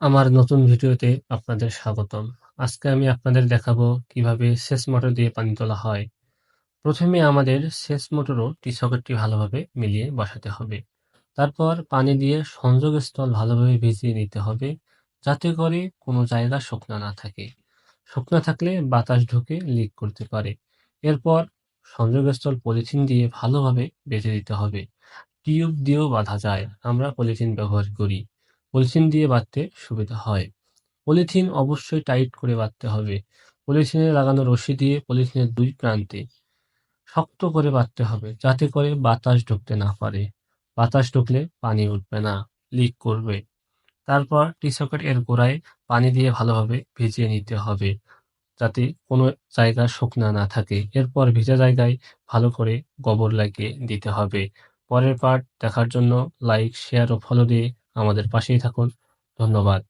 আমার নতুন ভিডিওতে আপনাদের স্বাগতম। আজকে আমি আপনাদের দেখাবো কিভাবে সেচ মোটর দিয়ে পানি তোলা হয়। প্রথমে আমাদের সেচ মোটর ও টি সকেটটি ভালোভাবে মিলিয়ে বসাতে হবে। তারপর পানি দিয়ে সংযোগস্থল ভালোভাবে ভিজিয়ে নিতে হবে, যাতে করে কোনো জায়গা শুকনো না থাকে। শুকনো থাকলে বাতাস ঢুকে লিক করতে পারে। এরপর সংযোগস্থল পলিথিন দিয়ে ভালোভাবে বেঁধে দিতে হবে। টিউব দিয়েও বাঁধা যায়, আমরা পলিথিন ব্যবহার করি। পলিথিন দিয়ে বাঁধতে সুবিধা হয়। পলিথিন অবশ্যই টাইট করে বাঁধতে হবে। পলিথিনে লাগানো রশি দিয়ে পলিথিনের দুই প্রান্তে শক্ত করে বাঁধতে হবে, যাতে করে বাতাস ঢুকতে না পারে। বাতাস ঢুকলে পানি উঠবে না, লিক করবে। তারপর টি সকেট এর গোড়ায় পানি দিয়ে ভালোভাবে ভিজিয়ে নিতে হবে, যাতে কোনো জায়গা শুকনা না থাকে। এরপর ভিজা জায়গায় ভালো করে গোবর লাগিয়ে দিতে হবে। পরের পার্ট দেখার জন্য লাইক, শেয়ার ও ফলো দিয়ে আমাদের পাশেই থাকুন। ধন্যবাদ।